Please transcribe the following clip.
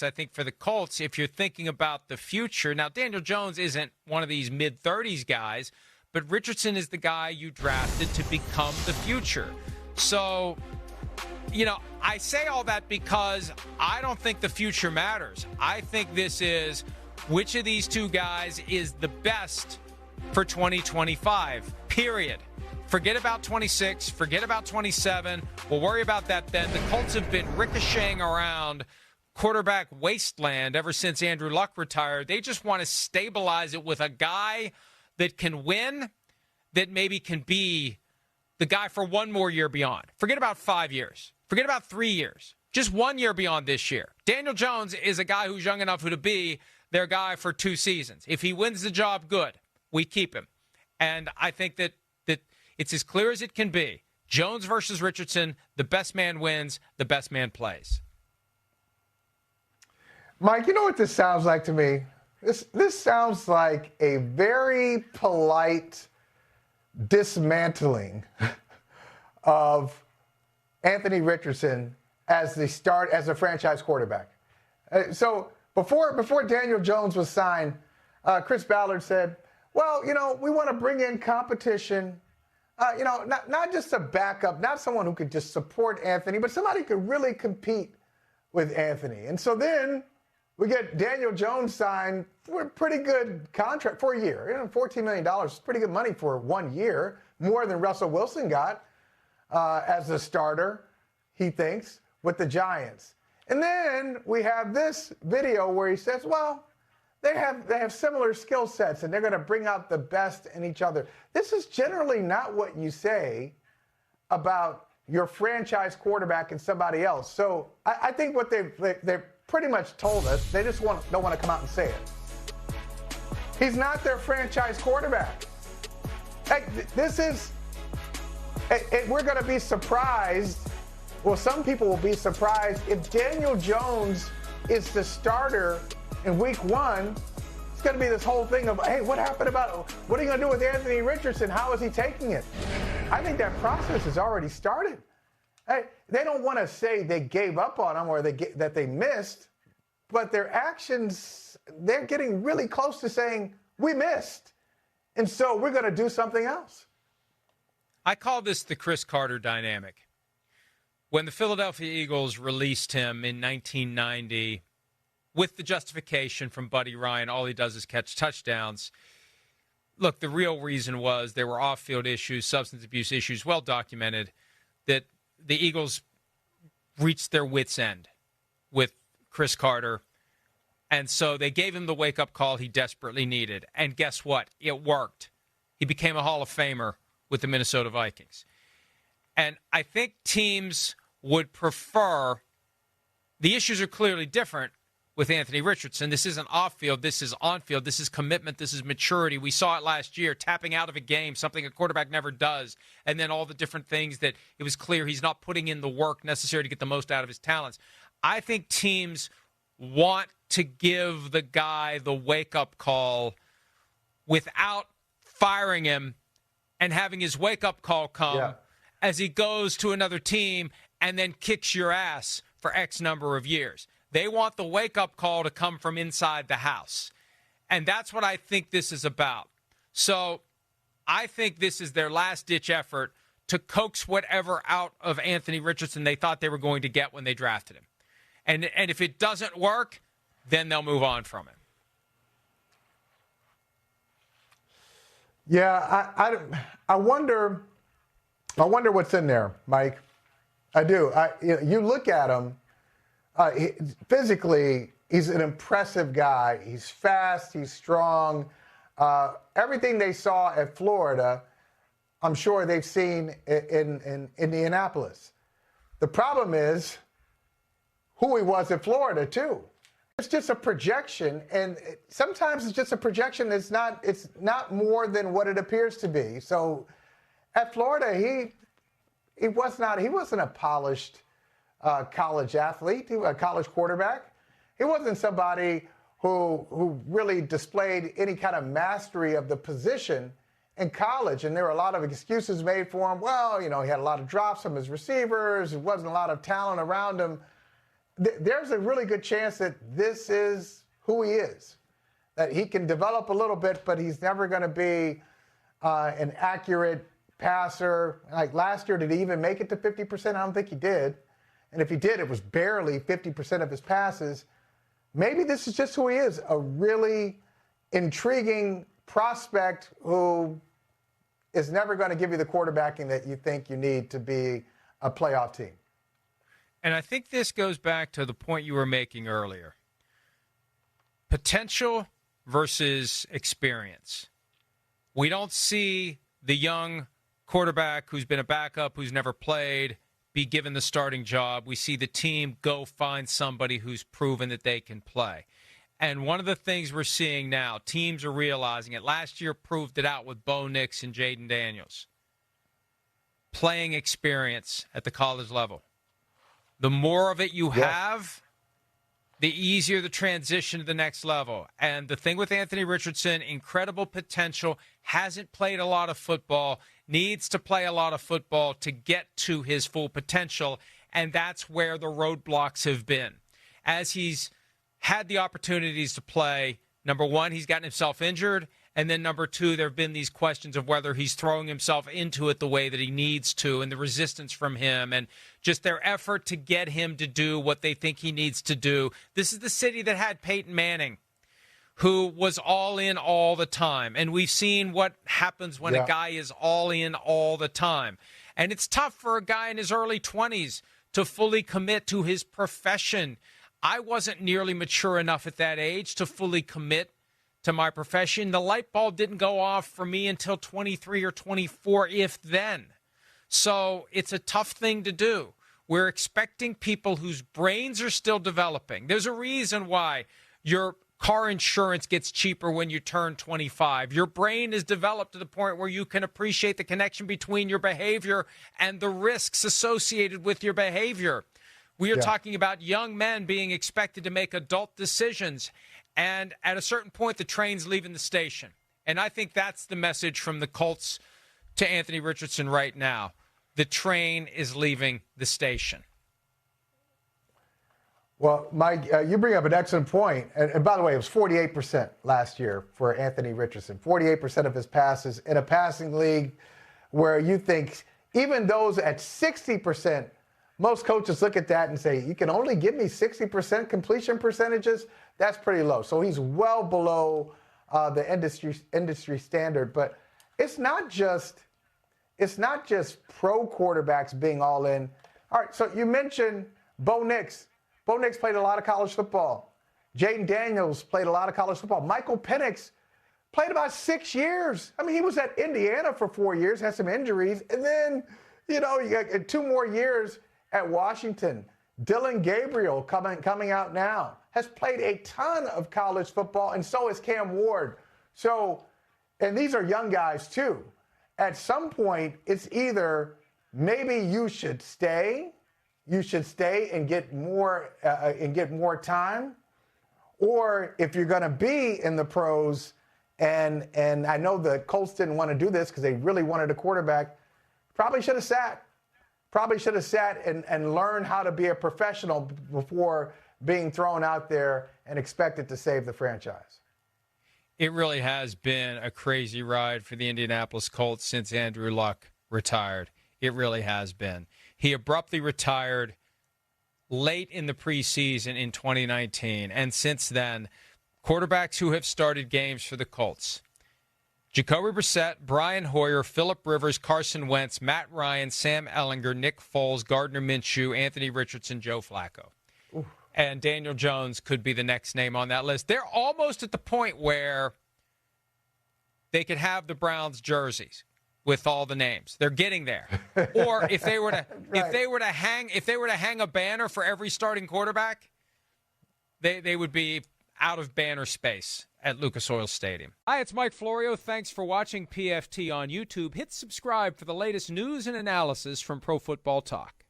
I think for the Colts, if you're thinking about the future, now Daniel Jones isn't one of these mid-30s guys, but Richardson is the guy you drafted to become the future. So, I say all that because I don't think the future matters. I think this is which of these two guys is the best for 2025, period. Forget about 26, forget about 27. We'll worry about that then. The Colts have been ricocheting around quarterback wasteland ever since Andrew Luck retired. They just want to stabilize it with a guy that can win, that maybe can be the guy for one more year beyond. Forget about 5 years. Forget about 3 years. Just 1 year beyond this year. Daniel Jones is a guy who's young enough to be their guy for 2 seasons. If he wins the job, good. We keep him. And I think that it's as clear as it can be. Jones versus Richardson, the best man wins, the best man plays. Mike, you know what this sounds like to me? This sounds like a very polite dismantling of Anthony Richardson as a franchise quarterback. So before Daniel Jones was signed, Chris Ballard said, well, we want to bring in competition, not just a backup, not someone who could just support Anthony, but somebody who could really compete with Anthony. And so then we get Daniel Jones signed for a pretty good contract for a year. $14 million is pretty good money for 1 year, more than Russell Wilson got as a starter, he thinks, with the Giants. And then we have this video where he says, well, they have similar skill sets, and they're going to bring out the best in each other. This is generally not what you say about your franchise quarterback and somebody else. So I think what they've pretty much told us, they just don't want to come out and say it. He's not their franchise quarterback. Hey, we're going to be surprised. Well, some people will be surprised if Daniel Jones is the starter in week 1. It's going to be this whole thing of, hey, what are you going to do with Anthony Richardson? How is he taking it? I think that process has already started. Hey, they don't want to say they gave up on him or that they missed, but their actions, they're getting really close to saying, we missed. And so we're going to do something else. I call this the Chris Carter dynamic. When the Philadelphia Eagles released him in 1990 with the justification from Buddy Ryan, all he does is catch touchdowns. Look, the real reason was there were off-field issues, substance abuse issues, well documented, that the Eagles reached their wits' end with Chris Carter. And so they gave him the wake-up call he desperately needed. And guess what? It worked. He became a Hall of Famer with the Minnesota Vikings. And I think teams would prefer, the issues are clearly different with Anthony Richardson. This isn't off-field. This is on-field. This is commitment. This is maturity. We saw it last year, tapping out of a game, something a quarterback never does, and then all the different things that it was clear he's not putting in the work necessary to get the most out of his talents. I think teams want to give the guy the wake-up call without firing him and having his wake-up call come as he goes to another team and then kicks your ass for X number of years. They want the wake-up call to come from inside the house. And that's what I think this is about. So I think this is their last-ditch effort to coax whatever out of Anthony Richardson they thought they were going to get when they drafted him. And if it doesn't work, then they'll move on from him. Yeah, I wonder what's in there, Mike. I do. You look at him, physically, he's an impressive guy. He's fast. He's strong. Everything they saw at Florida, I'm sure they've seen in Indianapolis. The problem is who he was at Florida, too. It's just a projection, and sometimes it's just a projection. It's not more than what it appears to be. So at Florida, he wasn't a polished college athlete, a college quarterback. He wasn't somebody who really displayed any kind of mastery of the position in college. And there were a lot of excuses made for him. Well, he had a lot of drops from his receivers. There wasn't a lot of talent around him. there's a really good chance that this is who he is, that he can develop a little bit, but he's never going to be an accurate passer. Like last year, did he even make it to 50%? I don't think he did. And if he did, it was barely 50% of his passes. Maybe this is just who he is, a really intriguing prospect who is never going to give you the quarterbacking that you think you need to be a playoff team. And I think this goes back to the point you were making earlier. Potential versus experience. We don't see the young quarterback who's been a backup, who's never played, be given the starting job. We see the team go find somebody who's proven that they can play. And one of the things we're seeing now, teams are realizing it. Last year proved it out with Bo Nix and Jaden Daniels. Playing experience at the college level. The more of it you have, the easier the transition to the next level. And the thing with Anthony Richardson, incredible potential, hasn't played a lot of football, needs to play a lot of football to get to his full potential, and that's where the roadblocks have been. As he's had the opportunities to play, number one, he's gotten himself injured, and then number two, there have been these questions of whether he's throwing himself into it the way that he needs to, and the resistance from him, and just their effort to get him to do what they think he needs to do. This is the city that had Peyton Manning, who was all in all the time. And we've seen what happens when a guy is all in all the time. And it's tough for a guy in his early 20s to fully commit to his profession. I wasn't nearly mature enough at that age to fully commit to my profession. The light bulb didn't go off for me until 23 or 24, if then. So it's a tough thing to do. We're expecting people whose brains are still developing. There's a reason why your car insurance gets cheaper when you turn 25. Your brain is developed to the point where you can appreciate the connection between your behavior and the risks associated with your behavior. We are talking about young men being expected to make adult decisions. And at a certain point, the train's leaving the station. And I think that's the message from the Colts to Anthony Richardson right now. The train is leaving the station. Well, Mike, you bring up an excellent point. And by the way, it was 48% last year for Anthony Richardson. 48% of his passes in a passing league where you think even those at 60%, most coaches look at that and say, you can only give me 60% completion percentages? That's pretty low. So he's well below the industry standard. But it's not just pro quarterbacks being all in. All right, so you mentioned Bo Nix. Bo Nix played a lot of college football. Jaden Daniels played a lot of college football. Michael Penix played about 6 years. I mean, he was at Indiana for 4 years, had some injuries, and then, you got 2 more years at Washington. Dylan Gabriel coming out now has played a ton of college football, and so has Cam Ward. So, and these are young guys too. At some point, it's either maybe you should stay and get more time, or if you're going to be in the pros, and I know the Colts didn't want to do this because they really wanted a quarterback, probably should have sat and learned how to be a professional before being thrown out there and expected to save the franchise. It really has been a crazy ride for the Indianapolis Colts since Andrew Luck retired. It really has been. He abruptly retired late in the preseason in 2019, and since then, quarterbacks who have started games for the Colts: Jacoby Brissett, Brian Hoyer, Phillip Rivers, Carson Wentz, Matt Ryan, Sam Ehlinger, Nick Foles, Gardner Minshew, Anthony Richardson, Joe Flacco. Oof. And Daniel Jones could be the next name on that list. They're almost at the point where they could have the Browns jerseys with all the names. They're getting there. Or if they were to right. if they were to hang a banner for every starting quarterback, they would be out of banner space at Lucas Oil Stadium. Hi, it's Mike Florio. Thanks for watching PFT on YouTube. Hit subscribe for the latest news and analysis from Pro Football Talk.